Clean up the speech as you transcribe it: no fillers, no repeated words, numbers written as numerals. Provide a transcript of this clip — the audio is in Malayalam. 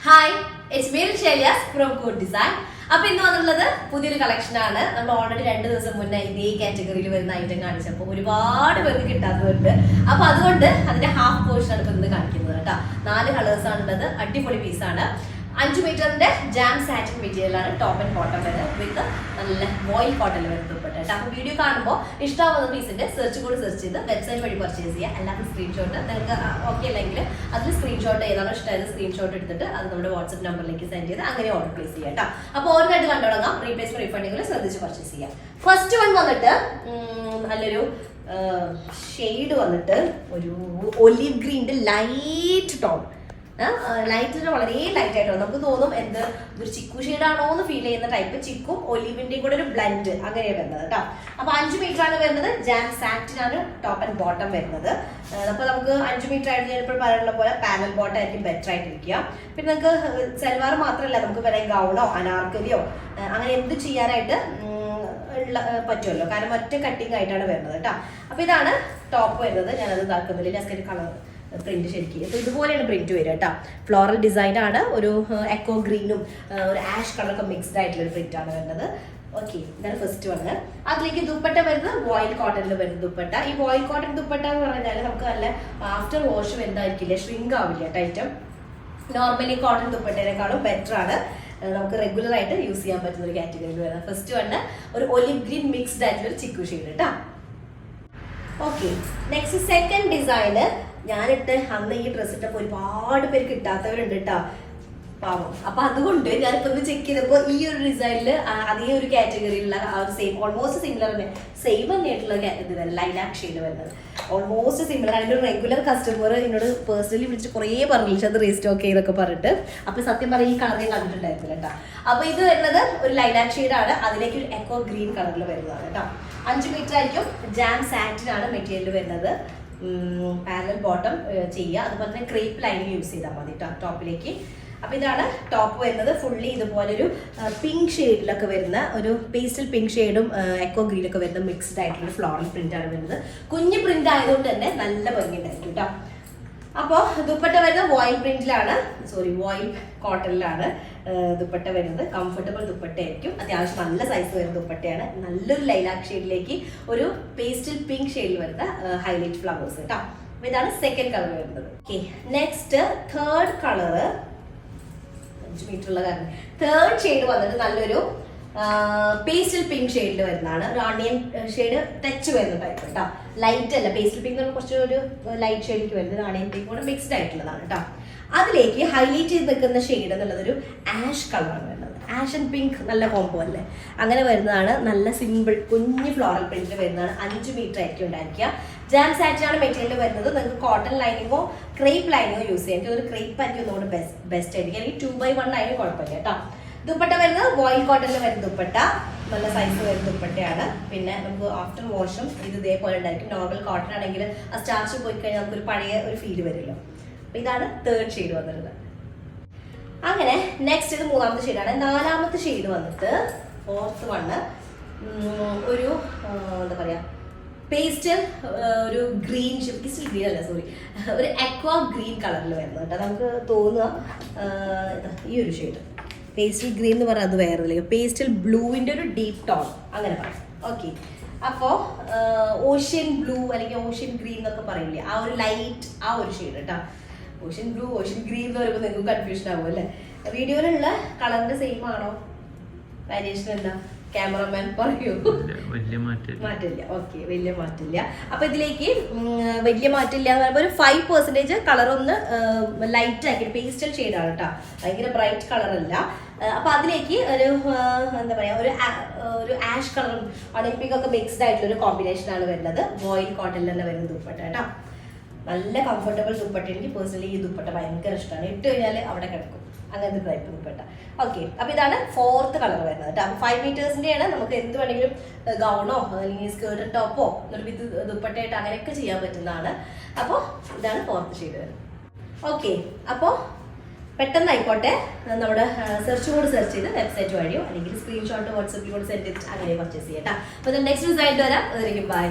Hi, it's me Shelias from good design. അപ്പൊ ഇന്ന് വന്നിട്ടുള്ളത് പുതിയൊരു കളക്ഷൻ ആണ്. നമ്മൾ ഓൾറെഡി 2 ദിവസം മുന്നേ ഇതേ കാറ്റഗറിയിൽ വരുന്ന ഐറ്റം കാണിച്ചപ്പോൾ ഒരുപാട് പേർക്ക് കിട്ടാത്തതുണ്ട്. അപ്പൊ അതുകൊണ്ട് അതിന്റെ ഹാഫ് പോർഷൻ ആണ് ഇപ്പൊ ഇന്ന് കാണിക്കുന്നത് കേട്ടോ. 4 കളേഴ്സ് ആണുള്ളത്. അടിപൊളി പീസാണ്. 5 മീറ്ററിന്റെ ജാം സാറ്റിൻ മെറ്റീരിയൽ ആണ് ടോപ്പ് ആൻഡ് ബോട്ടം വരുന്നത് വിത്ത് നല്ല വോയിൽ കോട്ടൺ വരുന്നത് കേട്ടോ. അപ്പൊ വീഡിയോ കാണുമ്പോൾ ഇഷ്ടമാവുന്ന പീസിന്റെ സെർച്ച് കൂടി സെർച്ച് ചെയ്ത് വെബ്സൈറ്റ് വഴി പർച്ചേസ് ചെയ്യുക. അല്ലാതെ സ്ക്രീൻഷോട്ട് നിങ്ങൾക്ക് ഓക്കെ അല്ലെങ്കിൽ അതിൽ സ്ക്രീൻഷോട്ട് ഏതാണോ ഇഷ്ടമായത് സ്ക്രീൻഷോട്ട് എടുത്തിട്ട് അത് നമ്മുടെ വാട്സ്ആപ്പ് നമ്പറിലേക്ക് സെൻഡ് ചെയ്ത് അങ്ങനെ ഓർഡർ പ്ലേസ് ചെയ്യാം കേട്ടോ. അപ്പോൾ ഓരോന്നായിട്ട് കണ്ടുടങ്ങാം. റീപ്ലേസ് റീഫണ്ടിങ്ങിൽ ശ്രദ്ധിച്ച് പർച്ചേസ് ചെയ്യാം. ഫസ്റ്റ് വൺ വന്നിട്ട് നല്ലൊരു ഷെയ്ഡ് വന്നിട്ട് ഒരു ഒലിവ് ഗ്രീൻ്റെ ലൈറ്റ് ടോൺ. ലൈറ്റിന് വളരെ ലൈറ്റ് ആയിട്ടോ നമുക്ക് തോന്നും എന്ത് ഇതൊരു ചിക്കു ഷെയ്ഡാണോ എന്ന് ഫീൽ ചെയ്യുന്ന ടൈപ്പ്. ചിക്കും ഒലിവിന്റെയും കൂടെ ഒരു ബ്ലെൻഡ് അങ്ങനെയാണ് വരുന്നത് കേട്ടോ. അപ്പൊ 5 മീറ്റർ ആണ് വരുന്നത്. ജാം സാറ്റിനാണ് ടോപ്പ് ആൻഡ് ബോട്ടം വരുന്നത്. അപ്പൊ നമുക്ക് 5 മീറ്റർ ആയിട്ട് ഞാൻ ഇപ്പോൾ പറയാനുള്ള പോലെ പാനൽ ബോട്ടം ആയിരിക്കും ബെറ്റർ ആയിട്ടിരിക്കുക. പിന്നെ നമുക്ക് സൽവാർ മാത്രമല്ല, നമുക്ക് വേണമെങ്കിൽ ഗൗണോ അനാർക്കലിയോ അങ്ങനെ എന്ത് ചെയ്യാനായിട്ട് പറ്റുമല്ലോ. കാരണം ഒറ്റ കട്ടിങ് ആയിട്ടാണ് വരുന്നത് കേട്ടോ. അപ്പൊ ഇതാണ് ടോപ്പ് വരുന്നത്. ഞാനത് ഇതാക്കുന്നില്ല, ജസ്റ്റ് കളർ പ്രിന്റ് ശരിക്കും അപ്പൊ ഇതുപോലെയാണ് പ്രിന്റ് വരിക കേട്ടോ. ഫ്ലോറൽ ഡിസൈൻ ആണ്. ഒരു എക്കോ ഗ്രീനും ഒരു ആഷ് കളറൊക്കെ മിക്സ്ഡ് ആയിട്ടുള്ള ഒരു പ്രിന്റ് ആണ് വരുന്നത്. ഓക്കെ, ഇതാണ് ഫസ്റ്റ് വണ്. അതിലേക്ക് ദുപ്പട്ട വരുന്നത് വോയിൽ കോട്ടണിൽ വരുന്ന ദുപ്പട്ട. ഈ വോയിൽ കോട്ടൺ ദുപ്പട്ട എന്ന് പറഞ്ഞാൽ നമുക്ക് നല്ല ആഫ്റ്റർ വാഷ് എന്തായിരിക്കില്ല, ഷ്രിങ്ക് ആവില്ല ഐറ്റം. നോർമലി കോട്ടൺ ദുപ്പട്ടേനേക്കാളും ബെറ്റർ ആണ്. നമുക്ക് റെഗുലർ ആയിട്ട് യൂസ് ചെയ്യാൻ പറ്റുന്ന ഒരു കാറ്റഗറിയിൽ വരുന്നത്. ഫസ്റ്റ് വണ് ഒരു ഒലിവ് ഗ്രീൻ മിക്സ്ഡ് ആയിട്ടുള്ള ഒരു ചിക്കു ഷെയ്ഡ് കേട്ടോ. ഓക്കെ, നെക്സ്റ്റ് സെക്കൻഡ് ഡിസൈന്. ഞാനിട്ട് അന്ന് ഈ ഡ്രസ് ഇട്ടപ്പോൾ ഒരുപാട് പേര് കിട്ടാത്തവരുണ്ട് കേട്ടോ, പാവം. അപ്പൊ അതുകൊണ്ട് ഞാനിപ്പോ ഒന്ന് ചെക്ക് ചെയ്തപ്പോൾ ഈ ഒരു ഡിസൈനിൽ അതേ ഒരു കാറ്റഗറിയിലുള്ള ആ ഒരു സെയിം ഓൾമോസ്റ്റ് സിമിലർ സെയിം തന്നെയായിട്ടുള്ള ഇത് ലൈലാക്ക് ഷെയ്ഡ് വരുന്നത്. Almost similar. അതിൻ്റെ ഒരു റെഗുലർ കസ്റ്റമർ എന്നോട് പേഴ്സണലി വിളിച്ച് കുറേ പറഞ്ഞു അത് റീസ്റ്റോക്ക് ചെയ്തൊക്കെ പറഞ്ഞിട്ട്. അപ്പൊ സത്യം പറയും ഈ കളർ ഞാൻ കണ്ടിട്ടുണ്ടായിരുന്നില്ല കേട്ടോ. അപ്പൊ ഇത് വരുന്നത് ഒരു ലൈലാക്ക് ഷെയ്ഡാണ്. അതിലേക്ക് ഒരു എക്കോ ഗ്രീൻ കളറിൽ വരുന്നതാണ് കേട്ടോ. 5 മീറ്റർ ആയിരിക്കും. ജാം സാറ്റിനാണ് മെറ്റീരിയൽ വരുന്നത്. പാരലൽ ബോട്ടം ചെയ്യുക. അതുപോലെ തന്നെ ക്രേപ്പ് ലൈനിങ് യൂസ് ചെയ്താൽ മതി ടോപ്പിലേക്ക്. അപ്പൊ ഇതാണ് ടോപ്പ് വരുന്നത്. ഫുള്ളി ഇതുപോലൊരു പിങ്ക് ഷെയ്ഡിലൊക്കെ വരുന്ന ഒരു പേസ്റ്റൽ പിങ്ക് ഷെയ്ഡും എക്കോ ഗ്രീനൊക്കെ വരുന്ന മിക്സ്ഡ് ആയിട്ടുള്ള ഫ്ലോറൽ പ്രിന്റ് ആണ് വരുന്നത്. കുഞ്ഞു പ്രിന്റ് ആയതുകൊണ്ട് തന്നെ നല്ല ഭംഗിയുണ്ടായിരിക്കും കേട്ടോ. അപ്പോൾ ദുപ്പട്ട വരുന്നത് വോയിൽ കോട്ടണിലാണ് ദുപ്പട്ട വരുന്നത്. കംഫർട്ടബിൾ ദുപ്പട്ടയായിരിക്കും. അത്യാവശ്യം നല്ല സൈസ് വരുന്ന ദുപ്പട്ടയാണ്. നല്ലൊരു ലൈലാക്ക് ഷെയ്ഡിലേക്ക് ഒരു പേസ്റ്റൽ പിങ്ക് ഷെയ്ഡിൽ വരുന്ന ഹൈലൈറ്റ് ഫ്ലവേഴ്സ് കേട്ടോ. അപ്പൊ ഇതാണ് സെക്കൻഡ് കളർ വരുന്നത്. Okay, next third colour. 5 metre ഉള്ള കാരണം തേർഡ് ഷെയ്ഡ് വന്നിട്ട് നല്ലൊരു പേസ്റ്റൽ പിങ്ക് ഷെയ്ഡിൽ വരുന്നതാണ്. ഒരു ഓണിയൻ ഷെയ്ഡ് ടച്ച് വരുന്ന ടൈപ്പ് കേട്ടോ. ലൈറ്റ് അല്ല, പേസ്റ്റൽ പിങ്ക് കുറച്ചൊരു ലൈറ്റ് ഷെയ്ഡിലേക്ക് വരുന്നത്. ഓണിയൻ പിങ്ക് കൂടെ മിക്സ്ഡ് ആയിട്ടുള്ളതാണ് കേട്ടോ. അതിലേക്ക് ഹൈലൈറ്റ് ചെയ്ത് നിൽക്കുന്ന ഷെയ്ഡ് എന്നുള്ളതൊരു ആഷ് കളറാണ് വരുന്നത്. ആഷ് ആൻഡ് പിങ്ക് നല്ല കോംബോ അല്ലേ, അങ്ങനെ വരുന്നതാണ്. നല്ല സിമ്പിൾ കുഞ്ഞ് ഫ്ലോറൽ പ്രിന്റിൽ വരുന്നതാണ്. 5 മീറ്റർ ആയിരിക്കും ഉണ്ടായിരിക്കുക. ജാം സാറ്റിനാണ് മെറ്റീരിയൽ വരുന്നത്. നിങ്ങൾക്ക് കോട്ടൺ ലൈനിങ്ങോ ക്രേപ്പ് ലൈനിങ്ങോ യൂസ് ചെയ്യാം. എനിക്ക് ഒരു ക്രേപ്പ് ആയിരിക്കും ഒന്നുകൂടെ ബെസ്റ്റ് ആയിരിക്കും. അല്ലെങ്കിൽ 2x1 ആയാലും കുഴപ്പമില്ല കേട്ടോ. ദുപ്പട്ട വരുന്നത് വോയിൽ കോട്ടണിൽ വരുന്ന ദുപ്പട്ട. നല്ല സൈസ് വരുന്ന ദുപ്പട്ടയാണ്. പിന്നെ നമുക്ക് ആഫ്റ്റർ വാഷും ഇത് ഇതേപോലെ ഉണ്ടായിരിക്കും. നോർമൽ കോട്ടൺ ആണെങ്കിൽ ആ സ്റ്റാർച്ച് പോയി കഴിഞ്ഞാൽ നമുക്കൊരു പഴയ ഒരു ഫീൽ വരുമല്ലോ. അപ്പൊ ഇതാണ് തേർഡ് ഷെയ്ഡ് വന്നിട്ടുള്ളത്. അങ്ങനെ നെക്സ്റ്റ് ഇത് 3ാമത്തെ ഷെയ്ഡാണ്. 4ാമത്തെ ഷെയ്ഡ് വന്നിട്ട് ഫോർത്ത് വണ് ഒരു എന്താ പറയാ പേസ്റ്റൽ ഒരു ഗ്രീൻ പേസ്റ്റൽ ഗ്രീൻ അല്ല സോറി ഒരു അക്വാ ഗ്രീൻ കളറിൽ വരുന്നത് കേട്ടോ. നമുക്ക് തോന്നുക ഈ ഒരു ഷെയ്ഡ് പേസ്റ്റൽ ഗ്രീൻ എന്ന് പറഞ്ഞാൽ അത് വേറെ പേസ്റ്റൽ ബ്ലൂവിൻ്റെ ഒരു ഡീപ്പ് ടോൺ അങ്ങനെ പറയാം. ഓക്കെ, അപ്പോൾ ഓഷ്യൻ ബ്ലൂ അല്ലെങ്കിൽ ഓഷ്യൻ ഗ്രീൻ എന്നൊക്കെ പറയില്ലേ, ആ ഒരു ലൈറ്റ് ആ ഒരു ഷെയ്ഡ് കേട്ടോ. ഓഷ്യൻ ബ്ലൂ ഓഷ്യൻ ഗ്രീൻ എന്ന് പറയുമ്പോൾ നിങ്ങൾക്ക് കൺഫ്യൂഷൻ ആവും അല്ലേ. വീഡിയോയിലുള്ള കളറിന്റെ സെയിം ആണോ, വേരിയേഷൻ എന്താ ക്യാമറമാൻ പറയൂ? മാറ്റില്ല. ഓക്കെ, വലിയ മാറ്റില്ല. അപ്പൊ ഇതിലേക്ക് വലിയ മാറ്റില്ല എന്ന് പറയുമ്പോൾ ഒരു 5% കളർ ഒന്ന് ലൈറ്റ് ആക്കി പേസ്റ്റൽ ഷെയ്ഡാണ് കേട്ടോ. ഭയങ്കര ബ്രൈറ്റ് കളർ അല്ല. അപ്പൊ അതിലേക്ക് ഒരു എന്താ പറയാ ഒരു ആഷ് കളറും ഒളിമ്പിക് ഒക്കെ മിക്സ്ഡ് ആയിട്ടുള്ള ഒരു കോമ്പിനേഷൻ ആണ് വരുന്നത്. വോയിൽ കോട്ടണിൽ തന്നെ വരുന്ന ദുപ്പട്ട കേട്ടോ. നല്ല കംഫർട്ടബിൾ ദുപ്പട്ട. എനിക്ക് പേഴ്സണലി ഈ ദുപ്പട്ട ഭയങ്കര ഇഷ്ടമാണ്. ഇട്ട് കഴിഞ്ഞാൽ അവിടെ കിടക്കും, അങ്ങനത്തെ ടൈപ്പ് ദുപ്പട്ട. ഓക്കെ, അപ്പൊ ഇതാണ് ഫോർത്ത് കളർ വരുന്നത് കേട്ടോ. 5 മീറ്റേഴ്സിന്റെ ആണ്. നമുക്ക് എന്ത് വേണമെങ്കിലും ഗൗണോ അല്ലെങ്കിൽ സ്കേർട്ട് ടോപ്പോ വിത്ത് ദുപ്പട്ടയായിട്ട് അങ്ങനെയൊക്കെ ചെയ്യാൻ പറ്റുന്നതാണ്. അപ്പോൾ ഇതാണ് ഫോർത്ത് ഷെയ്ഡ് വരുന്നത്. ഓക്കെ, അപ്പോൾ പെട്ടെന്ന് ആയിക്കോട്ടെ നമ്മുടെ സെർച്ച് കോഡ് സെർച്ച് ചെയ്ത് വെബ്സൈറ്റ് വഴിയോ അല്ലെങ്കിൽ സ്ക്രീൻഷോട്ട് വാട്സപ്പിൽ കൂടെ സെൻഡ് ചെയ്തിട്ട് അങ്ങനെ പർച്ചേസ് ചെയ്യാം കേട്ടോ. അപ്പോൾ നെക്സ്റ്റ് ദിവസമായിട്ട് വരാം. അതിലേക്ക് ബൈ.